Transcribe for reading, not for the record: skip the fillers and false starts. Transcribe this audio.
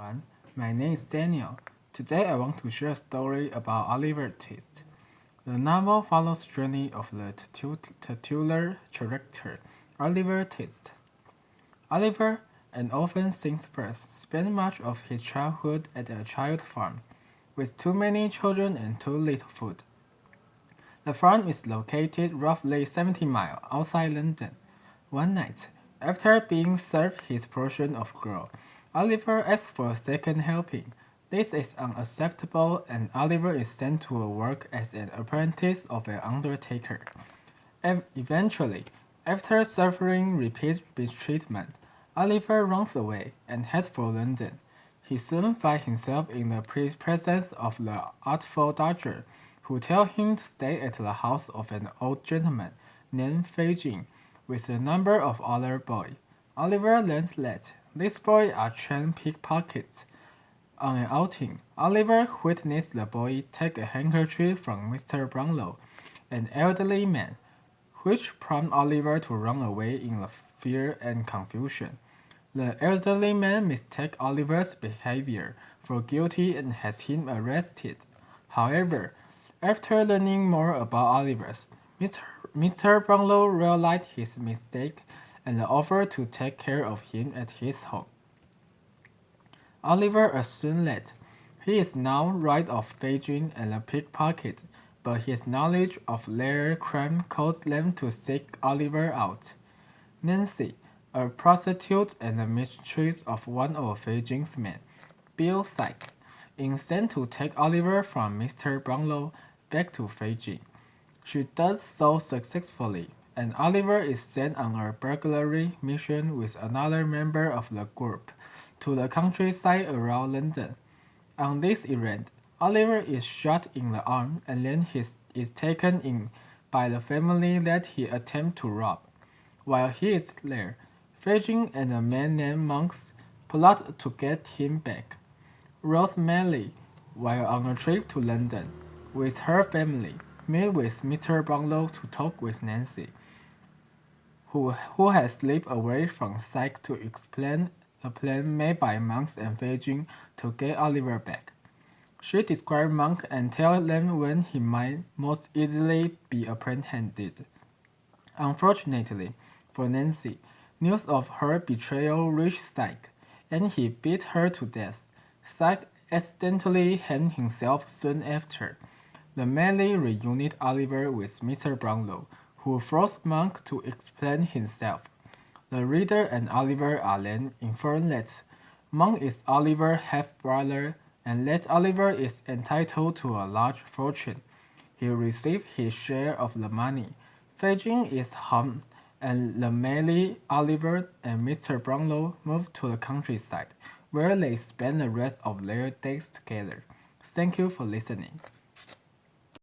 everyone. My name is Daniel. Today I want to share a story about Oliver Twist. The novel follows the journey of the titular character, Oliver Twist. Oliver, an orphan since birth, spent much of his childhood at a child farm, with too many children and too little food. The farm is located roughly 70 miles outside London. One night, after being served his portion of gruel, Oliver asks for a second helping. This is unacceptable, and Oliver is sent to work as an apprentice of an undertaker. Eventually, after suffering repeated mistreatment, Oliver runs away and heads for London. He soon finds himself in the presence of the artful Dodger, who tells him to stay at the house of an old gentleman named Fei Jing with a number of other boys. Oliver learns that these boys are trained pickpockets. On an outing, Oliver witnessed the boy take a handkerchief from Mr. Brownlow, an elderly man, which prompted Oliver to run away in fear and confusion. The elderly man mistakes Oliver's behavior for guilty and has him arrested. However, after learning more about Oliver, Mr. Brownlow realized his mistake and offered to take care of him at his home. Oliver assumed that he is now rid of Fei Jing and a pickpocket, but his knowledge of their crime caused them to seek Oliver out. Nancy, a prostitute and the mistress of one of Fei Jing's men, Bill Syke, is sent to take Oliver from Mr. Brownlow back to Fei Jing. She does so successfully, and Oliver is sent on a burglary mission with another member of the group to the countryside around London. On this errand, Oliver is shot in the arm and then is taken in by the family that he attempts to rob. While he is there, Fei Jing and a man named Monks plot to get him back. Rosemary, while on a trip to London with her family, meet with Mr. Brownlow to talk with Nancy, who has slipped away from Syke to explain the plan made by Monks and Fei Jing to get Oliver back. She describes Monk and tells them when he might most easily be apprehended. Unfortunately for Nancy, news of her betrayal reached Syke, and he beat her to death. Syke accidentally hanged himself soon after. The melee reunited Oliver with Mr. Brownlow, who forced Monk to explain himself. The reader and Oliver are then informed that Monk is Oliver's half-brother and that Oliver is entitled to a large fortune. He received his share of the money. Fei Jing is home, and the melee, Oliver, and Mr. Brownlow move to the countryside, where they spend the rest of their days together. Thank you for listening.